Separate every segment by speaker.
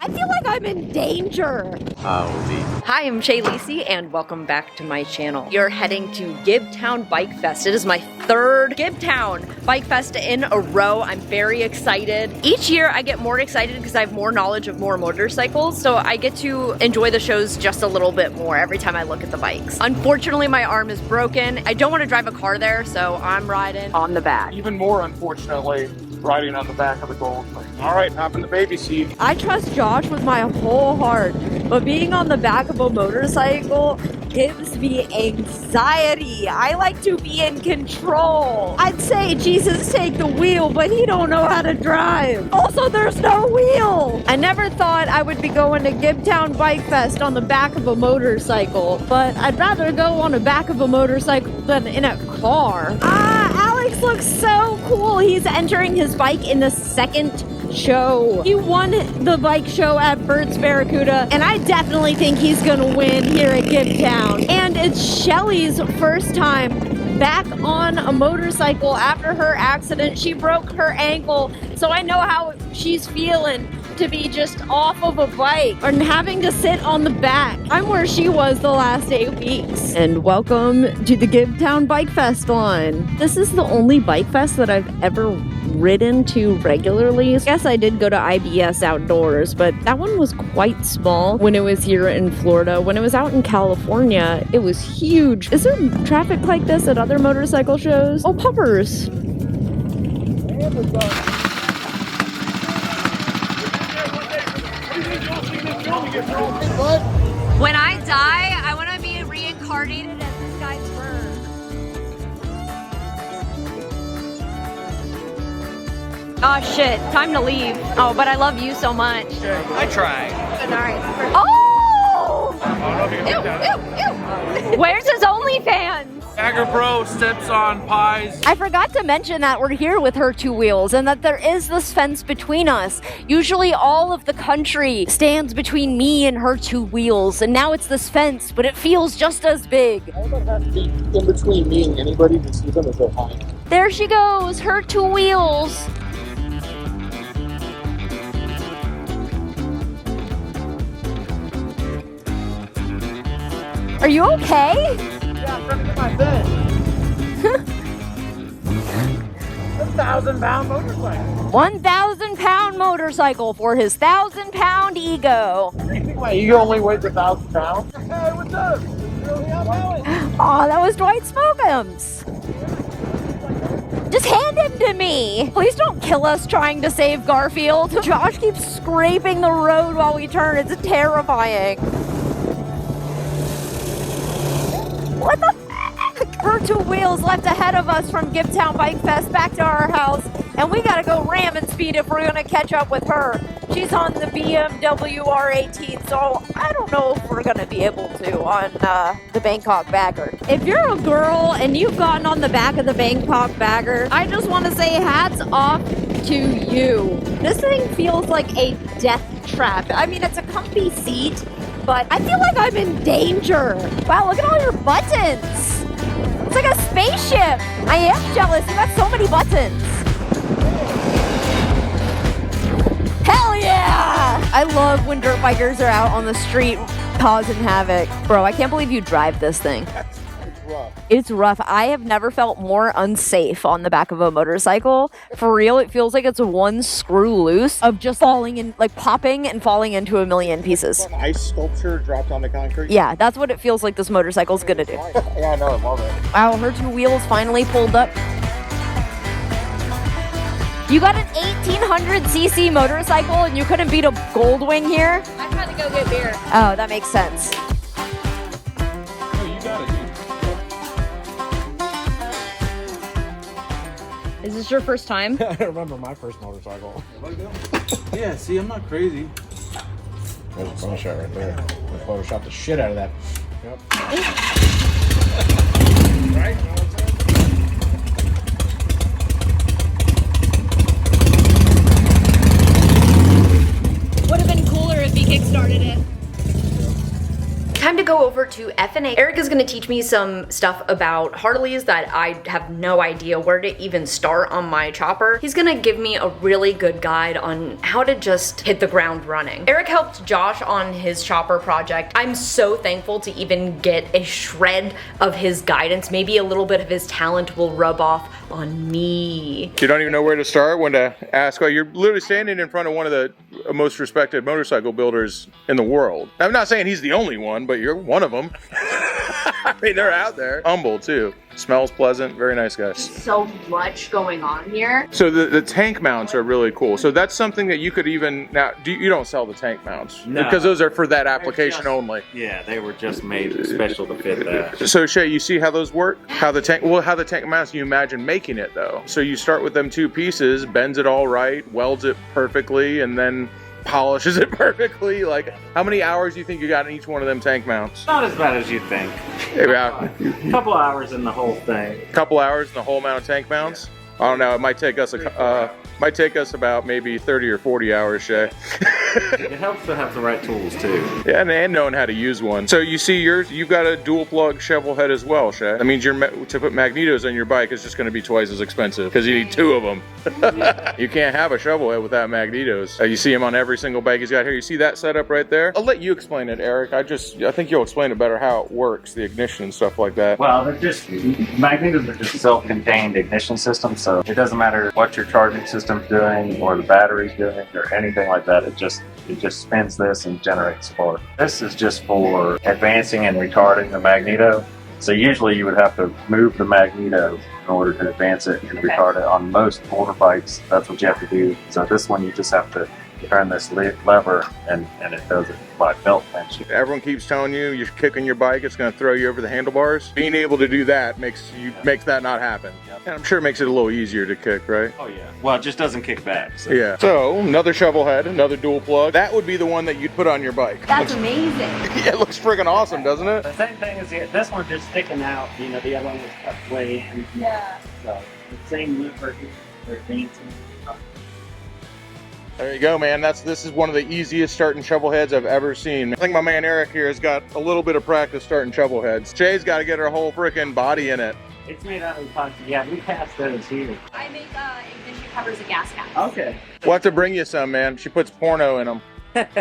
Speaker 1: I feel like I'm in danger. Hi, I'm Shay Lacey, and welcome back to my channel. You're heading to Gibtown Bike Fest. It is my third Gibtown Bike Fest in a row. I'm very excited. Each year I get more excited because I have more knowledge of more motorcycles, so I get to enjoy the shows just a little bit more every time I look at the bikes. Unfortunately, my arm is broken. I don't want to drive a car there, so I'm riding on the back.
Speaker 2: Even more unfortunately, riding on the back of the gold. All right, hop in the baby seat.
Speaker 1: I trust Josh with my whole heart, but being on the back of a motorcycle gives me anxiety. I like to be in control. I'd say Jesus take the wheel, but he don't know how to drive. Also, there's no wheel. I never thought I would be going to Gibtown Bike Fest on the back of a motorcycle, but I'd rather go on the back of a motorcycle than in a car. Alex looks so cool. He's entering his bike in the second show. He won the bike show at Berts Barracuda, and I definitely think he's gonna win here at Gibtown. And it's Shelly's first time back on a motorcycle after her accident. She broke her ankle, so I know how she's feeling to be just off of a bike and having to sit on the back. I'm where she was the last 8 weeks. And welcome to the Gibtown Bike Fest line. This is the only bike fest that I've ever ridden to regularly. I guess I did go to IBS Outdoors, but that one was quite small when it was here in Florida. When it was out in California, it was huge. Is there traffic like this at other motorcycle shows? Oh, puppers. When I die, I want to be reincarnated as this guy's bird. Oh shit, time to leave. Oh, but I love you so much.
Speaker 3: I try.
Speaker 1: Alright. Oh! Ew, ew, ew. Where's his OnlyFans?
Speaker 3: Bagger Bro steps on pies.
Speaker 1: I forgot to mention that we're here with her two wheels and that there is this fence between us. Usually all of the country stands between me and her two wheels, and now it's this fence, but it feels just as big.
Speaker 2: All that has to be in between me and anybody that sees them is so high.
Speaker 1: There she goes, her two wheels. Are you okay?
Speaker 2: Yeah, I'm trying to get my bed. 1,000-pound motorcycle.
Speaker 1: 1,000-pound motorcycle for his 1,000-pound ego.
Speaker 2: You think my ego only weighs 1,000 pounds? Hey, what's up?
Speaker 1: Oh, that was Dwight Smokums. Just hand him to me. Please don't kill us trying to save Garfield. Josh keeps scraping the road while we turn. It's terrifying. What the heck? Her two wheels left ahead of us from Gibtown Bike Fest back to our house, and we gotta go ramming speed if we're gonna catch up with her. She's on the BMW R18, so I don't know if we're gonna be able to on the Bangkok Bagger. If you're a girl and you've gotten on the back of the Bangkok Bagger, I just want to say hats off to you. This thing feels like a death trap. I mean, it's a comfy seat, but I feel like I'm in danger. Wow, look at all your buttons. It's like a spaceship. I am jealous. You got so many buttons. Hell yeah! I love when dirt bikers are out on the street causing havoc. Bro, I can't believe you drive this thing.
Speaker 2: It's rough.
Speaker 1: It's rough. I have never felt more unsafe on the back of a motorcycle. For real, it feels like it's one screw loose of just falling in, like popping and falling into a million pieces.
Speaker 2: An ice sculpture dropped on the concrete.
Speaker 1: Yeah, that's what it feels like this motorcycle's gonna do.
Speaker 2: Yeah, I know, I love it.
Speaker 1: Wow, her two wheels finally pulled up. You got an 1800cc motorcycle and you couldn't beat a Goldwing here?
Speaker 4: I tried to go get beer.
Speaker 1: Oh, that makes sense.
Speaker 2: Oh, you got it, dude.
Speaker 1: Is this your first time?
Speaker 2: I remember my first motorcycle.
Speaker 3: Yeah, see, I'm not crazy.
Speaker 2: There's a phone shot right there. I photoshopped the shit out of that. Yep. Right? You know what I'm saying?
Speaker 1: Would have been cooler if he kickstarted it. Time to go over to F&A. Eric is gonna teach me some stuff about Harleys that I have no idea where to even start on my chopper. He's gonna give me a really good guide on how to just hit the ground running. Eric helped Josh on his chopper project. I'm so thankful to even get a shred of his guidance. Maybe a little bit of his talent will rub off on me.
Speaker 2: You don't even know where to start, when to ask. Well, you're literally standing in front of one of the most respected motorcycle builders in the world. I'm not saying he's the only one, but you're one of them. I mean, they're out there. Humble too. Smells pleasant. Very nice guy.
Speaker 1: So much going on here.
Speaker 2: So the tank mounts are really cool. So that's something that you could even now. You don't sell the tank mounts,
Speaker 4: no,
Speaker 2: because those are for that application only.
Speaker 4: Yeah, they were just made special to fit that.
Speaker 2: So Shay, you see how those work? How the tank mounts? You imagine making it though. So you start with them two pieces, bends it all right, welds it perfectly, and then polishes it perfectly. Like, how many hours do you think you got in each one of them tank mounts?
Speaker 4: Not as bad as you think.
Speaker 2: Yeah.
Speaker 4: A couple hours in the whole thing.
Speaker 2: Couple hours in the whole amount of tank mounts? Yeah. I don't know, it might take us about maybe 30 or 40 hours, Shay.
Speaker 4: It helps to have the right tools too.
Speaker 2: Yeah, and knowing how to use one. So you see you've got a dual plug shovel head as well, Shay. That means to put magnetos on your bike is just going to be twice as expensive, because you need two of them. You can't have a shovel head without magnetos. You see him on every single bike he's got here. You see that setup right there? I'll let you explain it, Eric. I think you'll explain it better how it works, the ignition and stuff like that.
Speaker 4: Well, magnetos are just self-contained ignition systems, so it doesn't matter what your charging system's doing or the battery's doing or anything like that. It just spins this and generates spark. This is just for advancing and retarding the magneto. So usually you would have to move the magneto in order to advance it and retard it. On most motorbikes, that's what you have to do. So this one you just have to turn this lever and it does it by belt tension.
Speaker 2: Everyone keeps telling you you're kicking your bike, it's going to throw you over the handlebars. Being able to do that makes that not happen. Yep. And I'm sure it makes it a little easier to kick, right?
Speaker 4: Oh yeah. Well, it just doesn't kick back. So.
Speaker 2: Yeah. So another shovel head, another dual plug. That would be the one that you'd put on your bike.
Speaker 1: That's amazing.
Speaker 2: Yeah, it looks friggin' awesome, doesn't it?
Speaker 4: The same thing as this one's just sticking out. You know, the other one was cut way in.
Speaker 1: Yeah.
Speaker 4: So the same lever here for advancing.
Speaker 2: There you go, man. This is one of the easiest starting shovel heads I've ever seen. I think my man Eric here has got a little bit of practice starting shovel heads. Shay's got to get her whole freaking body in it.
Speaker 4: It's made out of epoxy. Yeah, we cast those here.
Speaker 1: I make ignition covers and gas caps.
Speaker 4: Okay.
Speaker 2: We'll have to bring you some, man. She puts porno in them.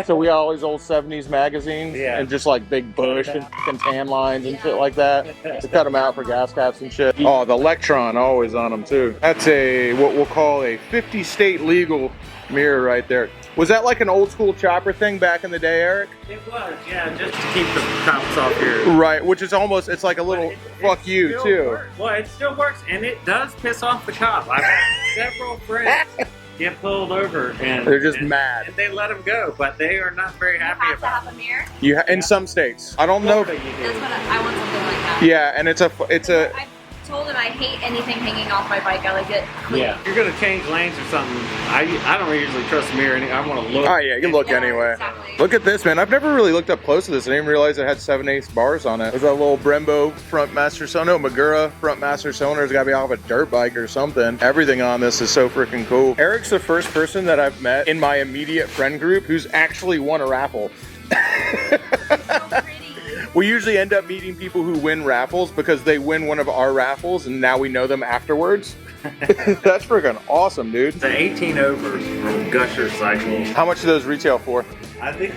Speaker 2: So we always old 70s magazines, and just like big bush and tan lines and shit like that. To cut them out for gas caps and shit. Oh, the Electron always on them too. That's what we'll call a 50 state legal mirror right there. Was that like an old school chopper thing back in the day, Eric?
Speaker 4: It was, yeah, just to keep the cops off here.
Speaker 2: Right, which is almost, it's like a little fuck you too.
Speaker 4: Well, it still works, and it does piss off the cop. I've had several friends get pulled over and
Speaker 2: they're just mad.
Speaker 4: And they let them go, but they are not very happy about it.
Speaker 1: You have to have a mirror?
Speaker 2: In some states. I don't know.
Speaker 1: That's what I want something like that.
Speaker 2: Yeah, and it's a
Speaker 1: I told him I hate anything hanging off my bike. I like it clean.
Speaker 4: Yeah, if you're gonna change lanes or something, I don't usually trust the mirror. I want to look.
Speaker 2: Oh yeah, you look anyway.
Speaker 1: Exactly.
Speaker 2: Look at this, man. I've never really looked up close to this. I didn't even realize it had 7/8 bars on it. There's that little Brembo front master cylinder. No, Magura front master cylinder. It's got to be off a dirt bike or something. Everything on this is so freaking cool. Eric's the first person that I've met in my immediate friend group who's actually won a raffle.
Speaker 1: So pretty.
Speaker 2: We usually end up meeting people who win raffles because they win one of our raffles and now we know them afterwards. That's freaking awesome, dude.
Speaker 4: It's an 18 over from Gusher Cycles.
Speaker 2: How much do those retail for?
Speaker 4: I think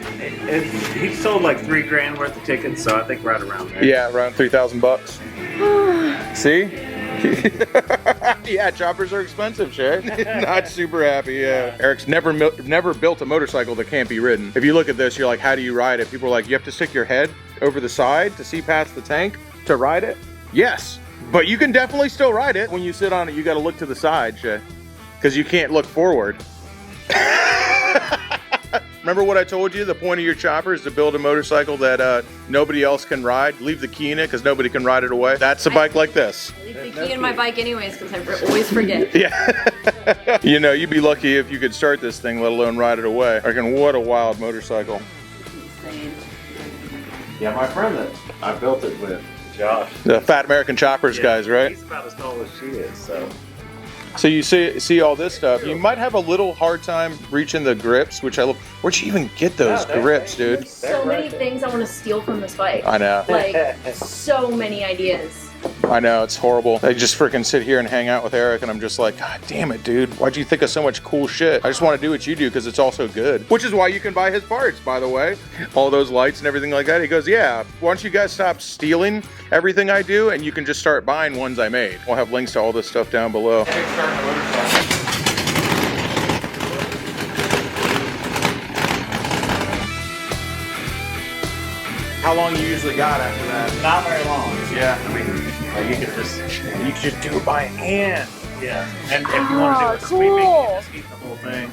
Speaker 4: he sold like $3 grand worth of tickets, so I think right around there.
Speaker 2: Yeah, around 3,000 bucks. See? Yeah, choppers are expensive, Shay. Not super happy, yeah. Eric's never built a motorcycle that can't be ridden. If you look at this, you're like, how do you ride it? People are like, you have to stick your head over the side to see past the tank to ride it? Yes, but you can definitely still ride it. When you sit on it, you got to look to the side, Shay, because you can't look forward. Remember what I told you? The point of your chopper is to build a motorcycle that nobody else can ride. Leave the key in it because nobody can ride it away. That's a bike like this.
Speaker 1: I leave the key in my bike anyways because I always forget.
Speaker 2: Yeah. You know, you'd be lucky if you could start this thing, let alone ride it away. I reckon, what a wild motorcycle.
Speaker 1: Insane.
Speaker 4: Yeah, my friend that I built it with, Josh.
Speaker 2: The Fat American Choppers guys, right?
Speaker 4: He's about as tall as she is, so.
Speaker 2: So you see all this stuff. You might have a little hard time reaching the grips, which I love. Where'd you even get those grips, dude?
Speaker 1: So many things I want to steal from this bike.
Speaker 2: I know.
Speaker 1: Like, so many ideas.
Speaker 2: I know, it's horrible. I just freaking sit here and hang out with Eric and I'm just like, God damn it, dude. Why'd you think of so much cool shit? I just want to do what you do because it's also good. Which is why you can buy his parts, by the way. All those lights and everything like that. He goes, yeah, why don't you guys stop stealing everything I do and you can just start buying ones I made. We'll have links to all this stuff down below. How long you usually got after that?
Speaker 4: Not very long.
Speaker 2: Yeah.
Speaker 4: I mean, you could just do it by hand. Yeah. And if you want to do it sweeping, you just heat the whole thing.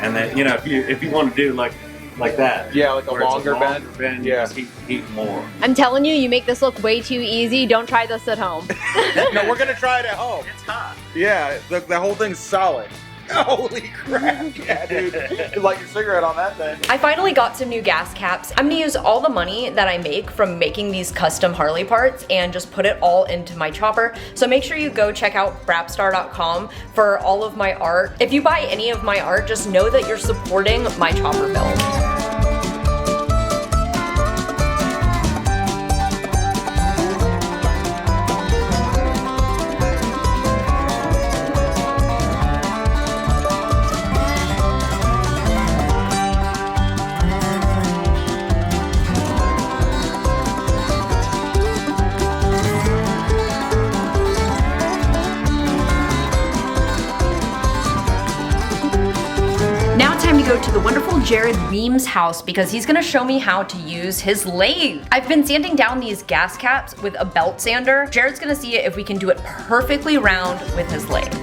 Speaker 4: And then, you know, if you want to do like that.
Speaker 2: Yeah, like a
Speaker 4: where it's
Speaker 2: longer bend.
Speaker 4: You just heat more.
Speaker 1: I'm telling you, you make this look way too easy. Don't try this at home.
Speaker 2: No, we're gonna try it at home.
Speaker 4: It's hot.
Speaker 2: Yeah, the whole thing's solid. Holy crap, yeah, dude. You light your cigarette on that thing.
Speaker 1: I finally got some new gas caps. I'm gonna use all the money that I make from making these custom Harley parts and just put it all into my chopper. So make sure you go check out brapstar.com for all of my art. If you buy any of my art, just know that you're supporting my chopper build. Go to the wonderful Jared Weems' house because he's gonna show me how to use his lathe. I've been sanding down these gas caps with a belt sander. Jared's gonna see if we can do it perfectly round with his lathe.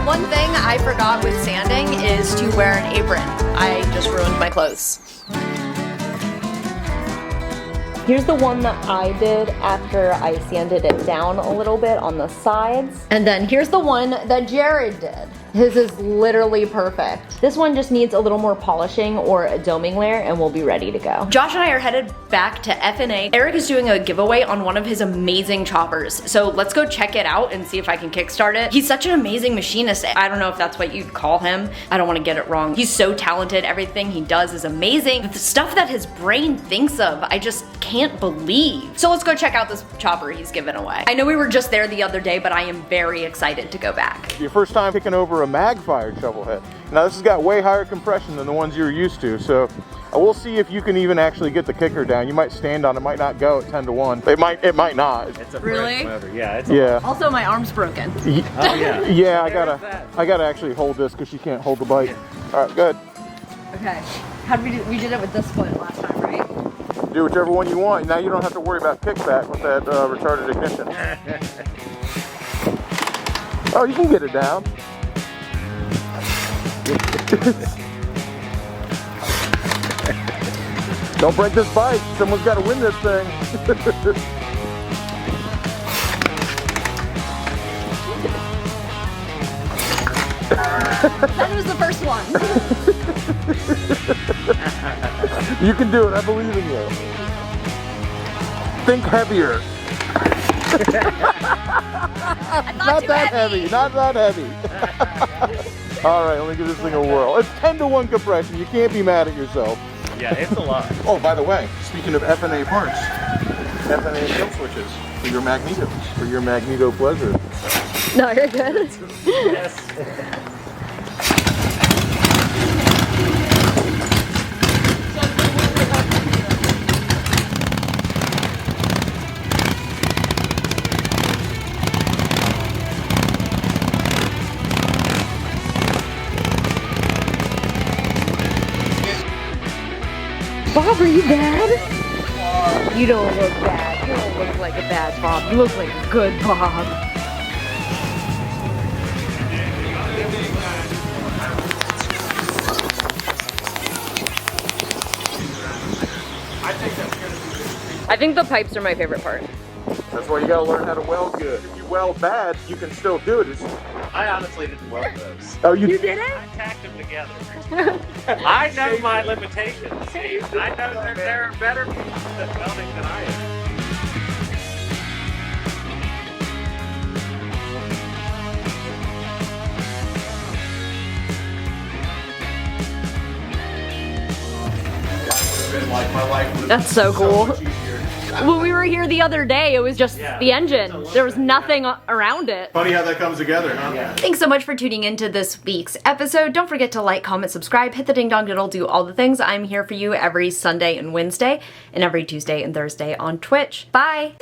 Speaker 1: One thing I forgot with sanding is to wear an apron. I just ruined my clothes. Here's the one that I did after I sanded it down a little bit on the sides. And then here's the one that Jared did. His is literally perfect. This one just needs a little more polishing or a doming layer and we'll be ready to go. Josh and I are headed back to FNA. Eric is doing a giveaway on one of his amazing choppers. So let's go check it out and see if I can kickstart it. He's such an amazing machinist. I don't know if that's what you'd call him. I don't want to get it wrong. He's so talented. Everything he does is amazing. The stuff that his brain thinks of, I just can't believe. So let's go check out this chopper he's given away. I know we were just there the other day, but I am very excited to go back.
Speaker 2: Your first time picking over a mag-fired shovel head. Now this has got way higher compression than the ones you're used to, so we'll see if you can even actually get the kicker down. You might stand on it, might not go at 10 to 1. It might not.
Speaker 4: It's a
Speaker 1: Really?
Speaker 4: motor. Yeah, it's
Speaker 1: Also, my arm's broken.
Speaker 4: Oh yeah.
Speaker 2: Yeah, I gotta actually hold this because she can't hold the bike. All right, good.
Speaker 1: Okay. How did we do? We did it with this foot last time, right?
Speaker 2: Do whichever one you want. Now you don't have to worry about kickback with that retarded ignition. Oh, you can get it down. Don't break this bike. Someone's got to win this thing.
Speaker 1: That was the first one.
Speaker 2: You can do it. I believe in you. Think heavier. Not that heavy. Not that heavy. All right, let me give this thing a whirl. It's 10 to 1 compression. You can't be mad at yourself.
Speaker 4: Yeah, it's a lot.
Speaker 2: Oh, by the way, speaking of FNA parts, FNA kill switches for your magnetos, for your magneto pleasure.
Speaker 1: No, you're good.
Speaker 4: Yes.
Speaker 1: Bob, are you bad? You don't look bad. You don't look like a bad Bob. You look like a good Bob. think the pipes are my favorite part.
Speaker 2: That's why you gotta learn how to weld good. If you weld bad, you can still do it.
Speaker 4: I honestly didn't weld those.
Speaker 2: Oh,
Speaker 1: You did it?
Speaker 4: I tacked them together. I know my limitations, Steve. I know that there are better people at welding than I am.
Speaker 1: That's so cool. When we were here the other day, it was just the engine. There was nothing around it.
Speaker 2: Funny how that comes together, huh?
Speaker 4: Yeah.
Speaker 1: Thanks so much for tuning into this week's episode. Don't forget to like, comment, subscribe, hit the ding dong diddle, do all the things. I'm here for you every Sunday and Wednesday, and every Tuesday and Thursday on Twitch. Bye!